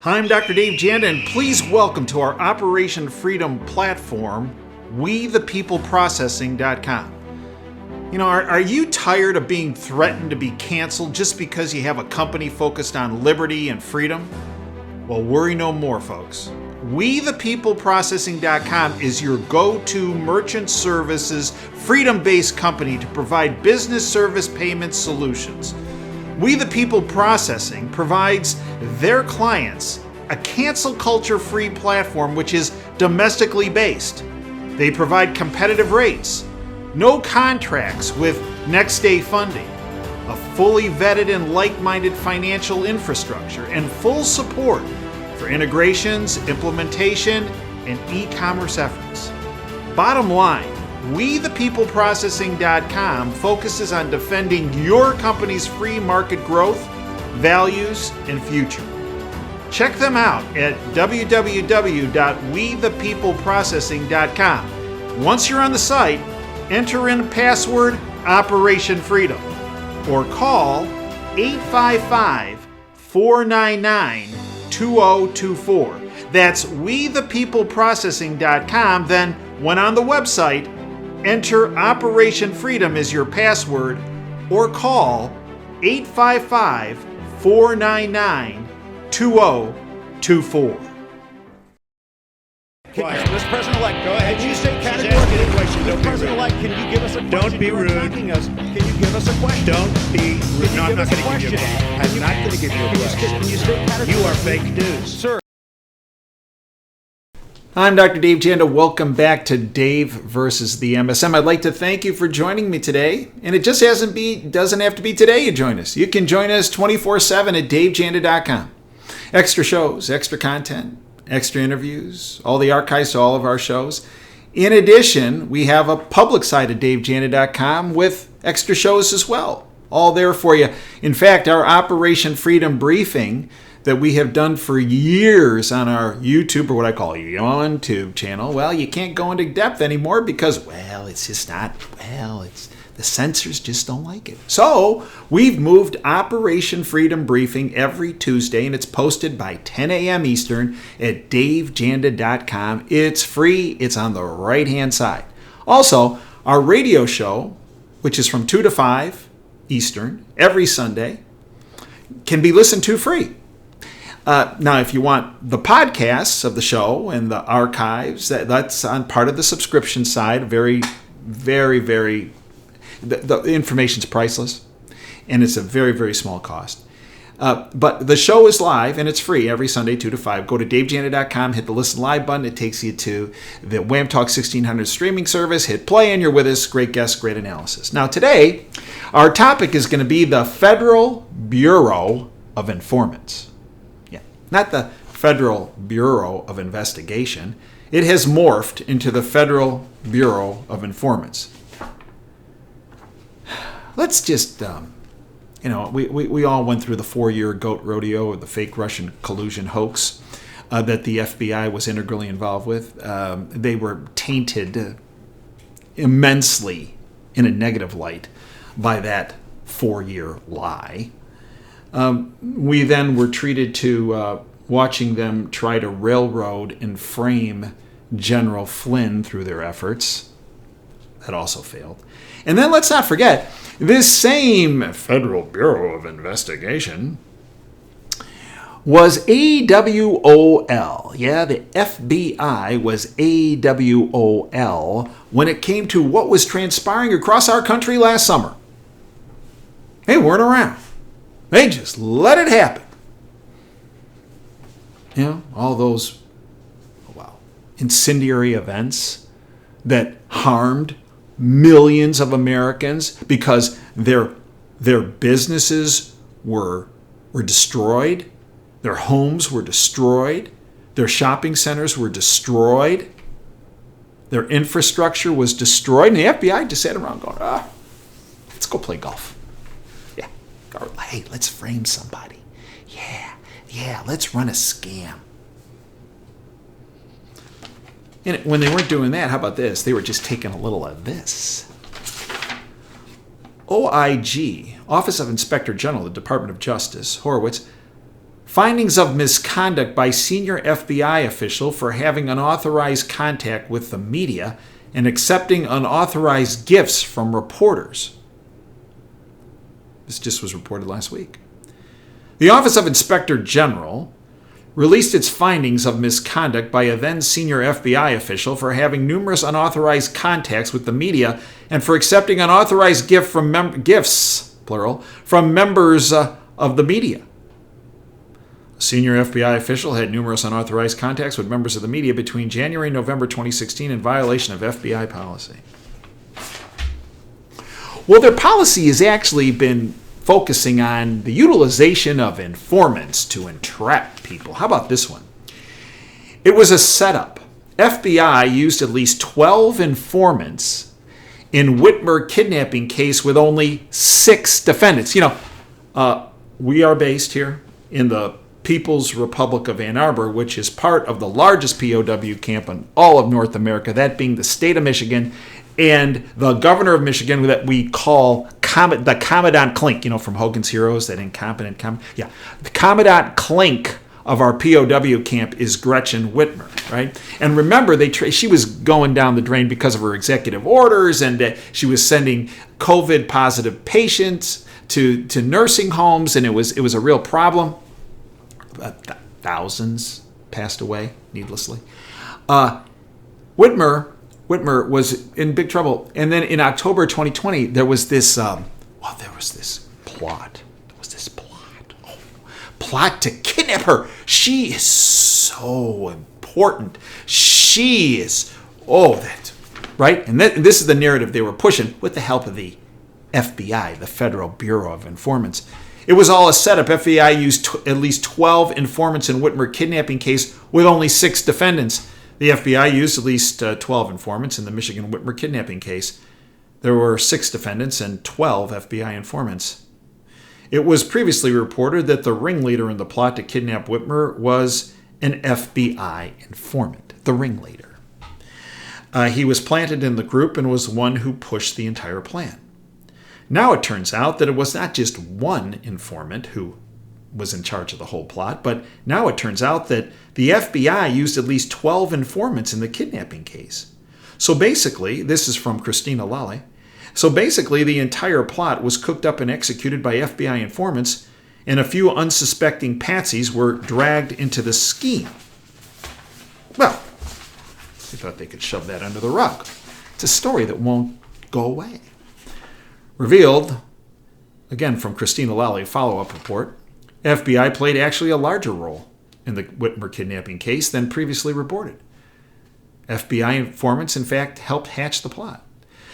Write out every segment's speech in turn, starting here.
Hi, I'm Dr. Dave Janda, and please welcome to our Operation Freedom platform, WeThePeopleProcessing.com. You know, are you tired of being threatened to be canceled just because you have a company focused on liberty and freedom? Well, worry no more, folks. WeThePeopleProcessing.com is your go-to merchant services, freedom-based company to provide business service payment solutions. We the People Processing provides their clients a cancel culture-free platform which is domestically based. They provide competitive rates, no contracts with next-day funding, a fully vetted and like-minded financial infrastructure, and full support for integrations, implementation, and e-commerce efforts. Bottom line, WeThePeopleProcessing.com focuses on defending your company's free market growth, values, and future. Check them out at www.WeThePeopleProcessing.com. Once you're on the site, enter in password Operation Freedom or call 855-499-2024. That's WeThePeopleProcessing.com. Then, when on the website, enter Operation Freedom as your password or call 855-499-2024. Mr. President-elect, go ahead. Can you say Asking a categorically, question. Mr. President-elect, can you give us a question? Don't be You're rude. attacking us. Can you give us a question? Don't be rude. No, I'm not going to give you a question. I'm not going to give you a question. Can you state categorically? You are fake news. Sir. I'm Dr. Dave Janda. Welcome back to Dave versus the MSM. I'd like to thank you for joining me today. And it just doesn't have to be today you join us. You can join us 24/7 at davejanda.com. Extra shows, extra content, extra interviews, all the archives to all of our shows. In addition, we have a public site at davejanda.com with extra shows as well. All there for you. In fact, our Operation Freedom briefing that we have done for years on our YouTube, or what I call YouTube channel, well, you can't go into depth anymore because, the censors just don't like it. So we've moved Operation Freedom Briefing every Tuesday, and it's posted by 10 a.m. Eastern at davejanda.com. It's free. It's on the right-hand side. Also, our radio show, which is from 2 to 5 Eastern every Sunday, can be listened to free. Now, if you want the podcasts of the show and the archives, that's on part of the subscription side. Very, very, very, the information's priceless, and it's a very, very small cost. But the show is live, and it's free every Sunday, 2 to 5. Go to davejanda.com, hit the Listen Live button. It takes you to the Wham Talk 1600 streaming service. Hit play, and you're with us. Great guests, great analysis. Now, today, our topic is going to be the Federal Bureau of Informants. Not the Federal Bureau of Investigation. It has morphed into the Federal Bureau of Informants. Let's just, we all went through the 4-year goat rodeo of the fake Russian collusion hoax that the FBI was integrally involved with. They were tainted immensely in a negative light by that 4-year lie. We then were treated to watching them try to railroad and frame General Flynn through their efforts. That also failed. And then let's not forget, this same Federal Bureau of Investigation was AWOL. Yeah, the FBI was AWOL when it came to what was transpiring across our country last summer. They weren't around. They just let it happen. All those, incendiary events that harmed millions of Americans because their businesses were destroyed, their homes were destroyed, their shopping centers were destroyed, their infrastructure was destroyed, and the FBI just sat around going, let's go play golf. Or, hey, let's frame somebody. Yeah, let's run a scam. And when they weren't doing that, how about this? They were just taking a little of this. OIG, Office of Inspector General, the Department of Justice, Horowitz, Findings of misconduct by senior FBI official for having unauthorized contact with the media and accepting unauthorized gifts from reporters. This just was reported last week. The Office of Inspector General released its findings of misconduct by a then senior FBI official for having numerous unauthorized contacts with the media and for accepting unauthorized gifts, plural, from members of the media. A senior FBI official had numerous unauthorized contacts with members of the media between January and November 2016 in violation of FBI policy. Well, their policy has actually been focusing on the utilization of informants to entrap people. How about this one? It was a setup. FBI used at least 12 informants in Whitmer kidnapping case with only 6 defendants. We are based here in the People's Republic of Ann Arbor, which is part of the largest POW camp in all of North America, that being the state of Michigan, and the governor of Michigan that we call the Commandant Klink, from Hogan's Heroes, that incompetent the Commandant Klink of our POW camp is Gretchen Whitmer, right? And remember, she was going down the drain because of her executive orders, and she was sending COVID-positive patients to nursing homes, and it was a real problem. Thousands passed away needlessly. Whitmer was in big trouble, and then in October 2020 there was this plot to kidnap her. She is so important. She is right, and this is the narrative they were pushing with the help of the FBI, the Federal Bureau of Informants. It was all a setup. FBI used at least 12 informants in Whitmer kidnapping case with only 6 defendants. The FBI used at least 12 informants in the Michigan Whitmer kidnapping case. There were 6 defendants and 12 FBI informants. It was previously reported that the ringleader in the plot to kidnap Whitmer was an FBI informant, the ringleader. He was planted in the group and was one who pushed the entire plan. Now it turns out that it was not just one informant who was in charge of the whole plot, but now it turns out that the FBI used at least 12 informants in the kidnapping case. So basically, this is from Christina Lally, so basically the entire plot was cooked up and executed by FBI informants, and a few unsuspecting patsies were dragged into the scheme. Well, they thought they could shove that under the rug. It's a story that won't go away. Revealed, again from Christina Lally, a follow-up report, FBI played actually a larger role in the Whitmer kidnapping case than previously reported. FBI informants, in fact, helped hatch the plot.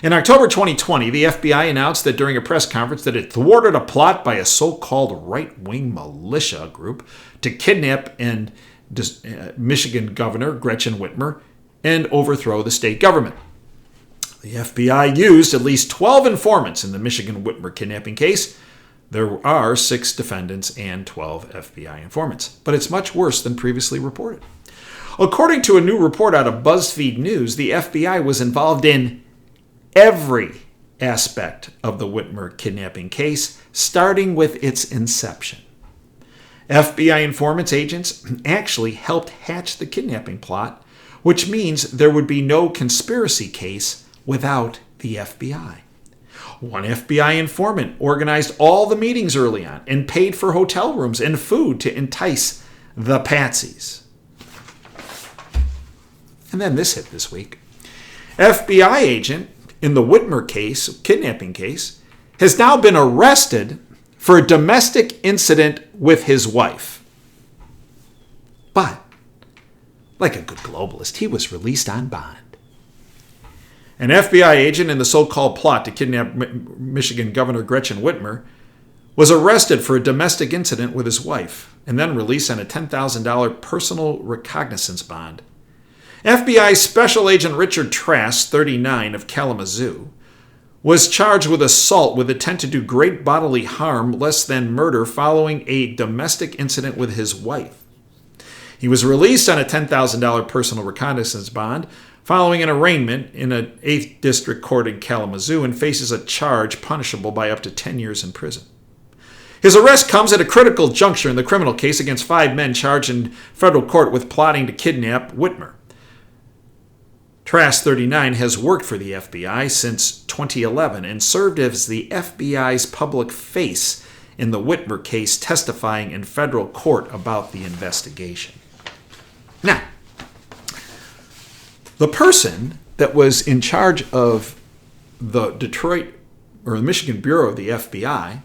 In October 2020, the FBI announced that during a press conference that it thwarted a plot by a so-called right-wing militia group to kidnap and Michigan Governor Gretchen Whitmer and overthrow the state government. The FBI used at least 12 informants in the Michigan Whitmer kidnapping case. There are 6 defendants and 12 FBI informants, but it's much worse than previously reported. According to a new report out of BuzzFeed News, the FBI was involved in every aspect of the Whitmer kidnapping case, starting with its inception. FBI informants agents actually helped hatch the kidnapping plot, which means there would be no conspiracy case without the FBI. One FBI informant organized all the meetings early on and paid for hotel rooms and food to entice the patsies. And then this hit this week. FBI agent in the Whitmer case, kidnapping case, has now been arrested for a domestic incident with his wife. But, like a good globalist, he was released on bond. An FBI agent in the so-called plot to kidnap Michigan Governor Gretchen Whitmer was arrested for a domestic incident with his wife and then released on a $10,000 personal recognizance bond. FBI Special Agent Richard Trask, 39, of Kalamazoo, was charged with assault with intent to do great bodily harm less than murder following a domestic incident with his wife. He was released on a $10,000 personal reconnaissance bond following an arraignment in an 8th District Court in Kalamazoo and faces a charge punishable by up to 10 years in prison. His arrest comes at a critical juncture in the criminal case against 5 men charged in federal court with plotting to kidnap Whitmer. Trask, 39, has worked for the FBI since 2011 and served as the FBI's public face in the Whitmer case, testifying in federal court about the investigation. Now, the person that was in charge of the Detroit or the Michigan Bureau of the FBI,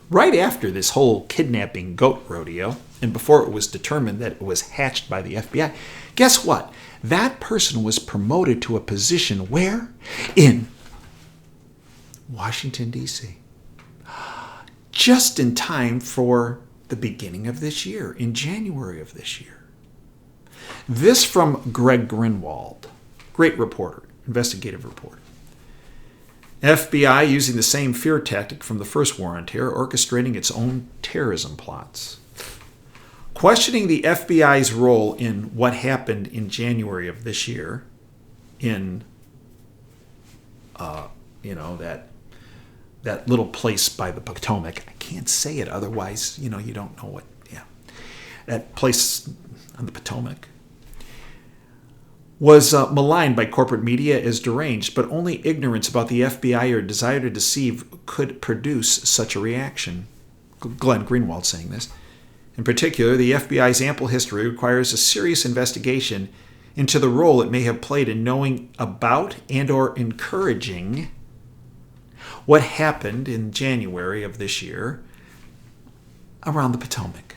right after this whole kidnapping goat rodeo, and before it was determined that it was hatched by the FBI, guess what? That person was promoted to a position where? In Washington, D.C. Just in time for the beginning of this year, in January of this year. This from Greg Greenwald, great reporter, investigative reporter. FBI using the same fear tactic from the first war on terror, orchestrating its own terrorism plots. Questioning the FBI's role in what happened in January of this year in, that little place by the Potomac. I can't say it, otherwise, you don't know what, that place on the Potomac was maligned by corporate media as deranged, but only ignorance about the FBI or desire to deceive could produce such a reaction. Glenn Greenwald saying this. In particular, the FBI's ample history requires a serious investigation into the role it may have played in knowing about and or encouraging what happened in January of this year around the Potomac.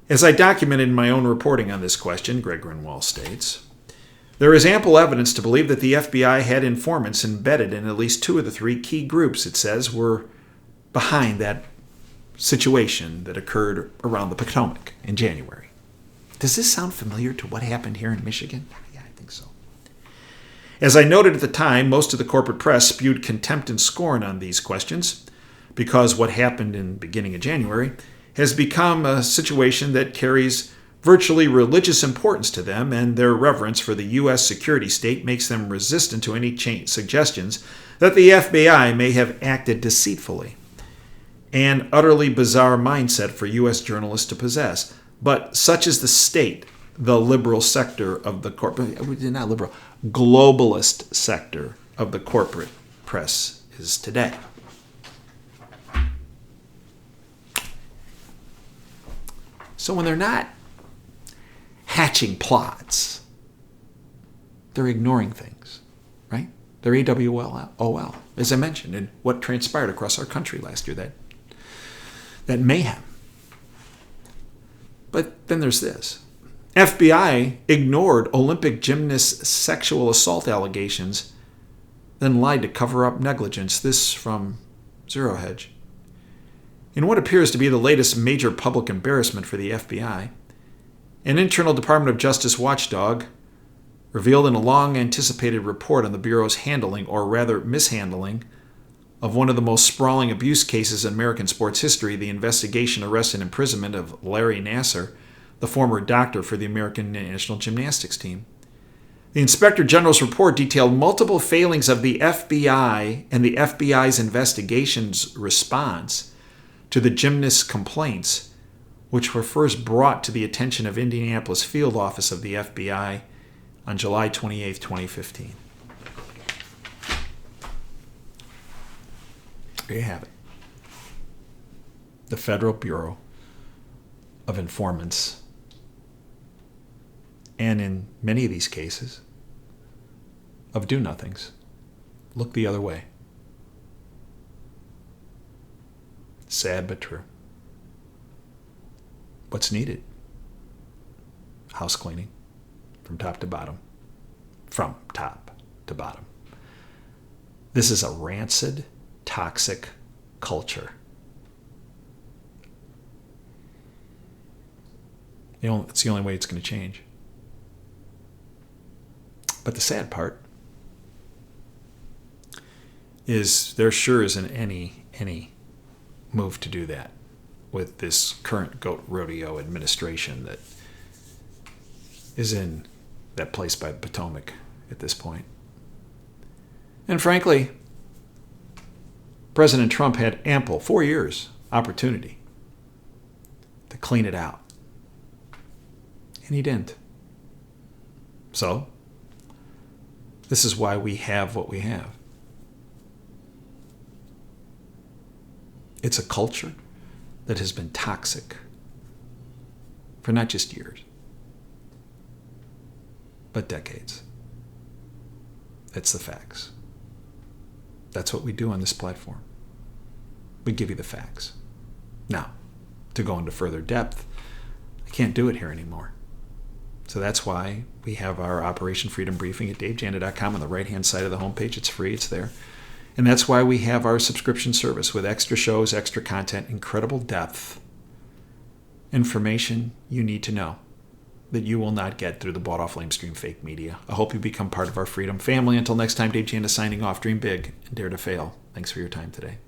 As I documented in my own reporting on this question, Greg Greenwald states, there is ample evidence to believe that the FBI had informants embedded in at least 2 of the 3 key groups, it says, were behind that situation that occurred around the Potomac in January. Does this sound familiar to what happened here in Michigan? Yeah, I think so. As I noted at the time, most of the corporate press spewed contempt and scorn on these questions because what happened in the beginning of January has become a situation that carries virtually religious importance to them, and their reverence for the U.S. security state makes them resistant to any suggestions that the FBI may have acted deceitfully. An utterly bizarre mindset for U.S. journalists to possess. But such is the state, the liberal sector of the globalist sector of the corporate press is today. So when they're not hatching plots, they're ignoring things, right? They're AWOL, as I mentioned, and what transpired across our country last year, that mayhem. But then there's this. FBI ignored Olympic gymnast sexual assault allegations, then lied to cover up negligence. This from Zero Hedge. In what appears to be the latest major public embarrassment for the FBI, an internal Department of Justice watchdog revealed in a long-anticipated report on the Bureau's handling, or rather mishandling, of one of the most sprawling abuse cases in American sports history, the investigation, arrest, and imprisonment of Larry Nassar, the former doctor for the American national gymnastics team. The Inspector General's report detailed multiple failings of the FBI and the FBI's investigation's response to the gymnast's complaints, which were first brought to the attention of Indianapolis field office of the FBI on July 28, 2015. There you have it. The Federal Bureau of Informants, and in many of these cases, of do-nothings, look the other way. Sad but true. What's needed? House cleaning, from top to bottom. From top to bottom. This is a rancid, toxic culture. It's the only way it's going to change. But the sad part is there sure isn't any move to do that with this current goat rodeo administration that is in that place by Potomac at this point. And frankly, President Trump had ample 4 years opportunity to clean it out. And he didn't. So, this is why we have what we have. It's a culture that has been toxic for not just years, but decades. That's the facts. That's what we do on this platform. We give you the facts. Now, to go into further depth, I can't do it here anymore. So that's why we have our Operation Freedom Briefing at davejanda.com on the right-hand side of the homepage. It's free. It's there. And that's why we have our subscription service with extra shows, extra content, incredible depth, information you need to know that you will not get through the bought-off lamestream fake media. I hope you become part of our freedom family. Until next time, Dave Janda signing off. Dream big and dare to fail. Thanks for your time today.